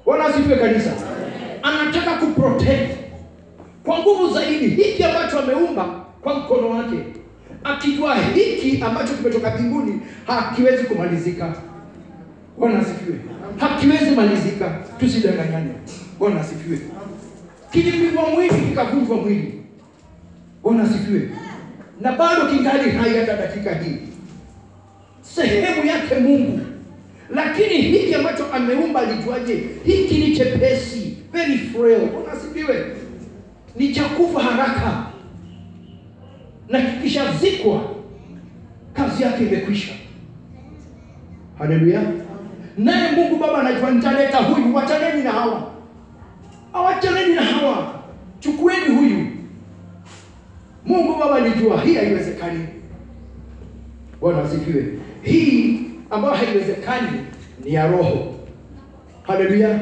Bwana asifiwe kanisa. Anataka kuprotect kwa nguvu zaidi hiki ambacho ameumba kwa mkono wake, akijua hiki ambacho kimetoka mbinguni hakiwezi kumalizika. Bwana asifiwe. Hakiwezi malizika, tusidanganyane. Bwana asifiwe. Kilipigwa mwili kikavunjwa mwili. Bwana asifiwe. Na bado kingali hai hata dakika hii. Sehemu yake Mungu. Lakini hiki ambacho ameumba alijuaje? Hiki ni chepesi, very frail. Bwana asifiwe. Ni cha kufa haraka. Na kikishazikwa kazi yake imekwisha. Haleluya. Naye Mungu Baba anajua nitaleta huyu, wachaneni na hawa. Awachaneni na hawa. Chukueni huyu. Mungu Baba alijua hii haiwezekani. Bwana asifiwe. Hii ambayo haiwezekani ni ya roho. Haleluya.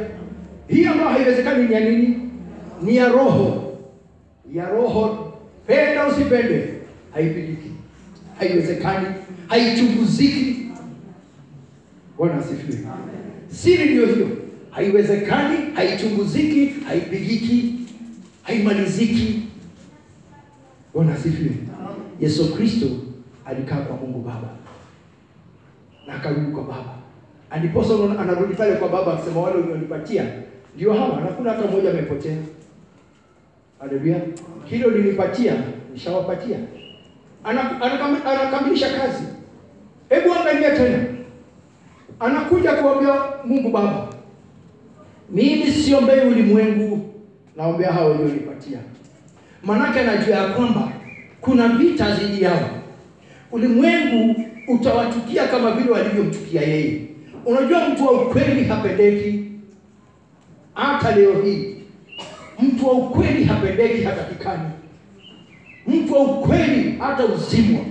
Hii ambayo haiwezekani ni ya nini? ni ya roho. Ya roho, penda usipende, haipigiki, haiwezekani, haichunguziki. Bwana asifiwe. Siri ndio hiyo. Haiwezekani, haichunguziki, haipigiki, haimaliziki. Bwana asifiwe. Yesu Kristo alikaa kwa Mungu Baba na akarudi kwa Baba. Aliposa anarudi pale kwa Baba akisema wale ulionipatia ndio hawa, na kuna hata mmoja amepotea. Haleluya. Hilo nilipatia, nishawapatia. Anakamilisha kazi. Hebu angalia tena. Anakuja kuambia Mungu Baba, mimi siombei ulimwengu, naombea hao ulionipatia. Manake anajua ya kwamba kuna vita dhidi yao. Ulimwengu utawachukia kama vile walivyomchukia yeye. Unajua mtu wa ukweli hapendeki. Hata leo hii mtu wa ukweli hapendeki, hatakikani. Mtu wa ukweli hata uzimwa.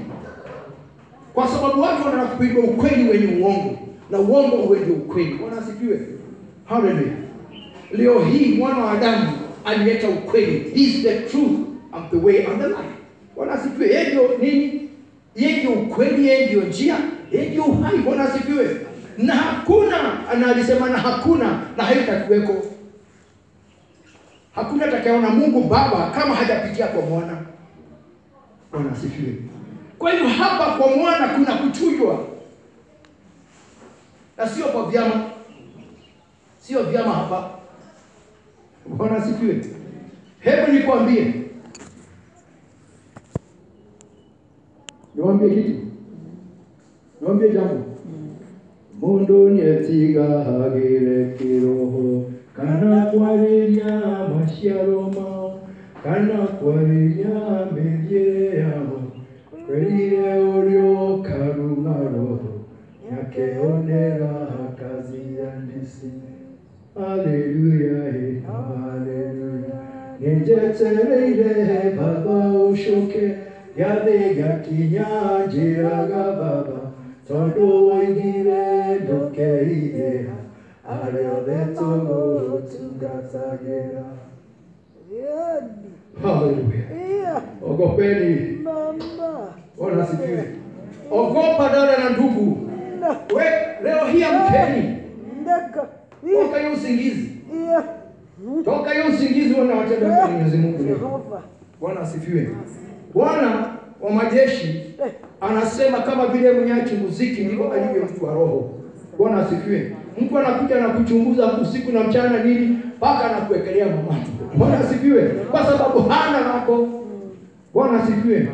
Kwa sababu watu wanataka kupiga ukweli wenye uongo, na uongo wenye ukweli. Bwana asifiwe. Hallelujah. Leo hii mwana wa Adamu alileta ukweli. He is the truth and the way and the life. Bwana asifiwe. Yeye ndio nini? Yeye ndio ukweli, yeye ndio njia, yeye ndio uhai. Bwana asifiwe. Na hakuna, analisema na hakuna, na haitakuweko. Hakuna atakayeona Mungu Baba kama hajapitia kwa mwana. Bwana asifiwe. Kwa hivyo hapa kwa mwana kuna kuchujwa. Na sio kwa vyama. Sio vyama hapa. Bwana asifiwe. Hebu nikwambie. Niwaambie kitu. Niwaambie jambo. Mundu nyetiga hagire kiroho, kana kwariria maciaro mao, kana kwariria mĩthiĩre yao. Kwĩrire ũrĩo karuma roho, nĩakeonera kazi ya ndisi. Haleluya, haleluya. Nĩnjetereire Baba ũcoke, gĩathĩ gĩakinya njĩraga Baba, tondũ woigire ndũkeigĩra, arĩa othe tũgũtungatagĩra. Haleluya. Ogopeni. Bwana asifiwe. Ogopa dada na ndugu. We leo hii amkeni. Toka hiyo usingizi. Toka hiyo usingizi wanawatenda kwa Mwenyezi Mungu leo. Bwana asifiwe. Bwana wa majeshi anasema kama vile mnyachi muziki ndivyo alivyo mtu wa roho. Bwana asifiwe. Mtu anakuja na kuchunguza usiku na mchana nini mpaka anakuwekelea mamato. Bwana asifiwe. Kwa sababu hana lako. Bwana asifiwe.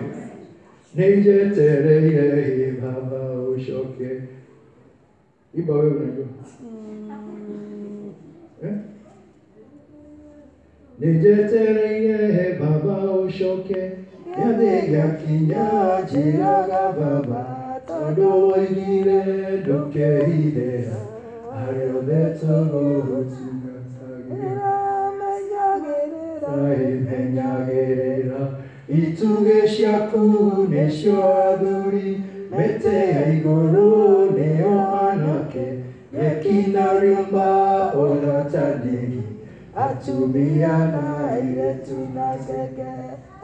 Nĩnjetereire Baba ũcoke. Imba wewe unajua. Nĩnjetereire Baba ũcoke. Gĩathĩ gĩakinya njĩraga Baba, tondũ woigire ndũkeigĩra, arĩa othe tũgũtungatagĩra. Menyagĩrĩra itugĩ ciaku nĩcio athuri, mĩtĩ ya igũrũ nĩo anake, mekina rĩũmba ona tandĩki, atumia na airĩtu na ceke,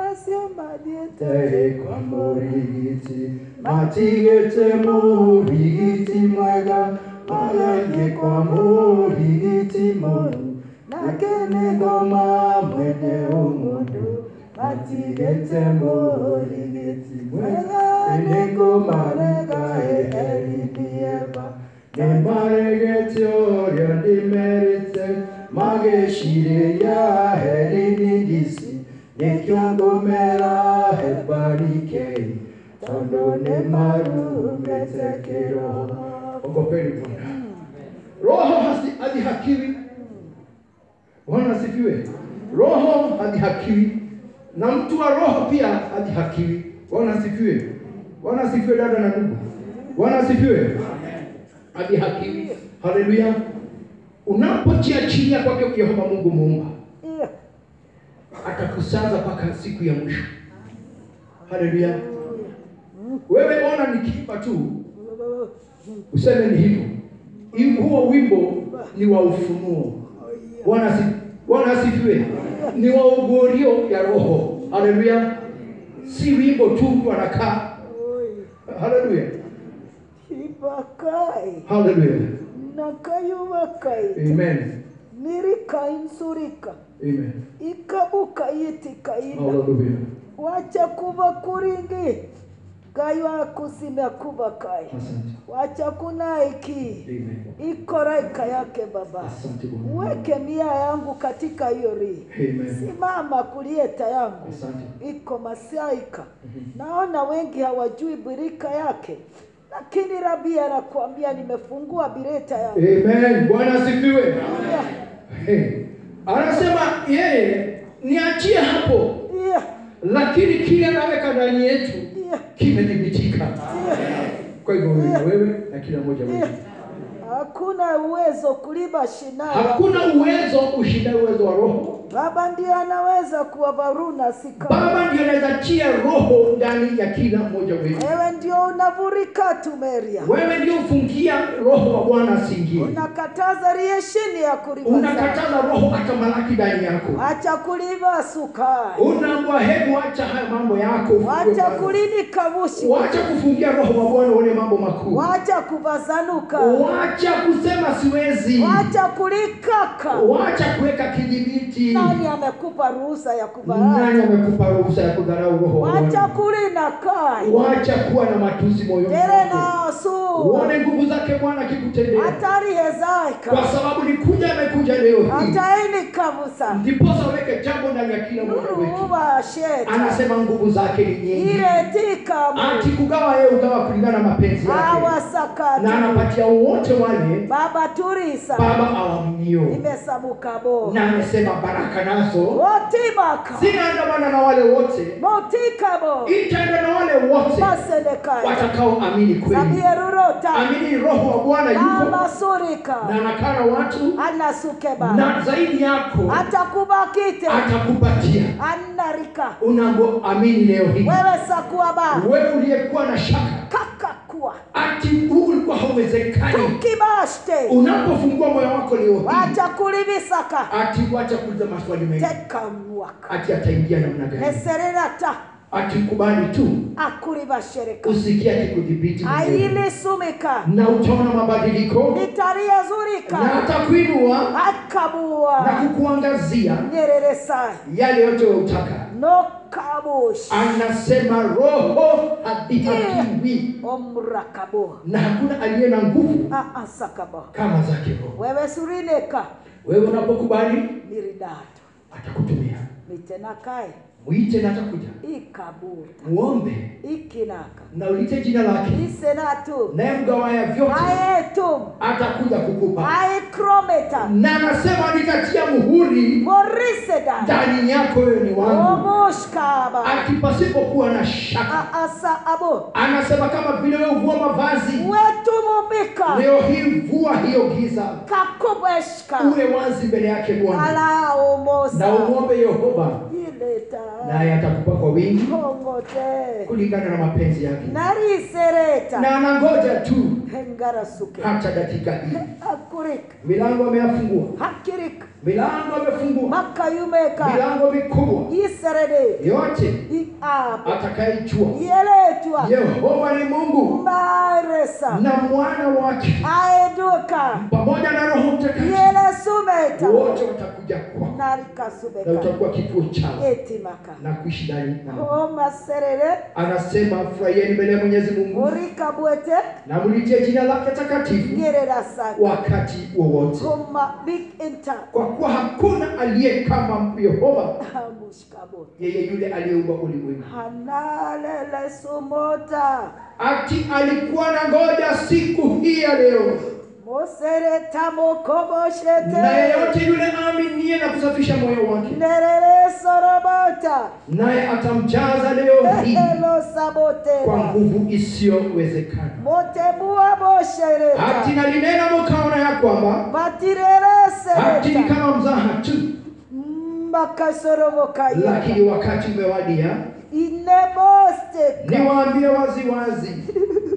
acio mathiĩte kwa mũrigiti, matigĩte mũrigiti mwega, magathiĩ kwa mũrigiti mũru, nake nĩ ngoma mwene ũmũndũ, matigĩte mũrigiti mwega, nĩ ngoma rekaĩ erinieba, nĩ maregete ũrĩa ndĩmerĩte, magĩcirĩria herini ndici, nĩkĩo ngũmera hebarikei, tondũ nĩ marumĩte kĩroho. Ogopeni Bwana. Roho hadhihakiwi. Bwana asifiwe. Roho hadhihakiwi. Na mtu wa roho pia hadhihakiwi. Bwana asifiwe. Bwana asifiwe dada na ndugu. Bwana asifiwe. Hadhihakiwi. Haleluya. Unapojiachilia kwake Yehova Mungu Muumba, atakusaza mpaka siku ya mwisho. Haleluya. Wewe ona nikiimba tu useme ni hivyo. Huo wimbo ni wa ufunuo. Bwana asifiwe. ni waugurio ya roho. Haleluya. Si wimbo tu wanakaa. Haleluya. Ibakai. Haleluya. Nakayu bakai. Amen. Nirika insurika. Amen. Ikabuka yitika ina. Haleluya. Wacha kuba kuringi. Gayo akusime kubakai. Asante. Wacha kunaiki. Amen. Ikoraika yake Baba. Asante Bwana. Weke mia yangu katika hiyo ri. Amen. Simama kulieta yangu. Asante. Iko masiaika. Naona wengi hawajui birika yake. Lakini Rabi anakuambia nimefungua bireta yangu. Amen. Bwana asifiwe. Yeah. Hey. Anasema yeye niachie hapo. Yeah. Lakini kile anaweka ndani yetu Yeah. kimedhibitika. Yeah. Kwa hivyo wewe na kila mmoja wetu. Yeah. Hakuna uwezo kuliba shinana. Hakuna uwezo kushinda uwezo wa roho. Baba ndiye anaweza kuwavaruna sika. Baba ndiye anaweza chia roho ndani ya kila mmoja wetu. Wewe ndio unavurika tumeria. Wewe ndio ufungia roho wa Bwana asingie. Unakataza rieshini ya kuliba. Unakataza roho atamalaki ndani yako. Acha kuliba sukari. Unaambia hebu acha haya mambo yako. Wacha kulini kabushi. Wacha kufungia roho wa Bwana uone mambo makuu. Wacha kubazanuka. Wacha kusema siwezi. Wacha kulikaka. Wacha kuweka kidhibiti. Nani amekupa ruhusa ya kubaraka? Nani amekupa ruhusa ya kudharau roho wa Bwana? Wacha kulina kai. Wacha kuwa na matusi moyoni Tere mwako. na su. Uone nguvu zake Bwana akikutendea. Hatari hezaika. Kwa sababu ni kuja amekuja leo hii. Hataini kabusa. Ndiposa weke jambo ndani ya kila mmoja wetu. Uba sheta. Anasema nguvu zake ni nyingi. Ile tika. Ati kugawa yeye ugawa kulingana na mapenzi yake. Hawa sakati. Na anapatia wote wale Baba turisa. Baba awamnio. Nimesabuka bo. Na amesema baraka nazo Wotibaka. zinaandamana na wale wote. Motika bo. Itaenda na wale wote Masedekai. watakao amini kweli. Sabierurota. Amini roho wa Bwana yuko Baba surika. na anakaa na watu Anasukeba. na zaidi yako Atakubakite. atakupatia. Anarika. Unapoamini leo hii. Wewe sakuwa ba. Wewe uliyekuwa na shaka Kakakua. ati ulikuwa hauwezekani. Tukibashte. Unapofungua moyo wako leo hii. Wacha kulibisaka. Ati wacha kuuliza maswali mengi. Teka mwaka. Ati ataingia namna gani? Neserenata. Ati kubali tu. Akuribashereka. Usikie akikudhibiti. Aile sumika. Na utaona mabadiliko. Nitaria zurika. Na atakuinua. Akabua. Na kukuangazia. Nyerere yale yote unataka. No kabush. Anasema roho hadihakiwi. Omrakabo. Na hakuna aliye na nguvu Asakaba. kama zake roho. Wewe surineka. Wewe unapokubali Niridato. atakutumia. Mitenakai. Muite na atakuja. Ikabuta. Muombe. Ikinaka. Na ulite jina lake. Isenatu. Naye mgawaya vyote. Aetum. Atakuja kukupa. Aekrometa. Na anasema nitatia muhuri Moriseda. ndani yako wewe ni wangu. Omoshkaba. Akipasipokuwa na shaka. Asa abo. Anasema kama vile wewe uvua mavazi. Wetumubika. Leo hii vua hiyo giza. Kakubeshka. Uwe wazi mbele yake Bwana. Ala omosa. Na umuombe Yehova. Ileta. Naye atakupa kwa wingi. Kongote. Kulingana na mapenzi yake. Nari sereta. Na anangoja tu. Hengara suke. Hata dakika hii. Akurik. Milango ameyafungua. Hakirik. Milango amefungua. Makayumeka. Milango mikubwa. Iserede. Yote. Iab. Atakayejua. Yeletwa. Yehova ni Mungu. Maresa. Na mwana wake. Aeduka. Pamoja na Roho Mtakatifu. Yele sumeta. Wote watakuja kwako. Narika Na subeka. utakuwa kituo chao. Etimaka. Na kuishi ndani nao. Homa serere. Anasema furahieni mbele ya Mwenyezi Mungu. Urika bwete. Na mlitie jina lake takatifu. Nyerera saka. Wakati wowote. Homa big enter. Kwa kuwa hakuna aliye kama Yehova. Mushkabo. Yeye yule aliyeumba ulimwengu. Hanalele sumota. Ati alikuwa na ngoja siku hii ya leo. Mosereta mokoboshete. Na yeyote yule aaminie na kusafisha moyo wake. Nerere sorobota. Naye atamjaza leo hii. Hello sabote. Kwa nguvu isiyowezekana. Motebua boshereta. Ati nalinena mkaona ya kwamba. Batirere Ati ni sereta. kama mzaha tu. Makasoromokaye. Lakini wakati umewadia. Ineboste. Niwaambie wazi wazi.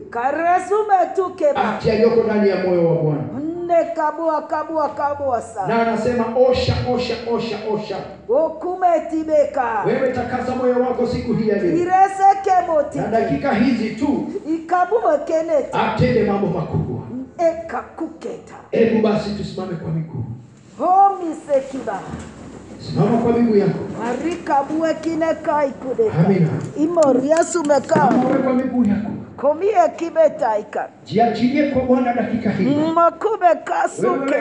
Karasume tukeba. Ati aliyoko ndani ya moyo wa Bwana. Ne kabua sa. Na anasema osha. Okume tibeka. Wewe takasa moyo wako siku hii ya leo. Irese kemoti. Na dakika hizi tu Ikabume keneti. atende mambo makubwa. Eka kuketa. Hebu basi tusimame kwa miguu. Homi sekiba. Simama kwa miguu yako. Marika buwe kine kai kudeka. Amina. Imoria sumeka. Simama kwa miguu yako. Komie kibetaika. Jiachilie kwa Bwana dakika hii. Makube kasuke.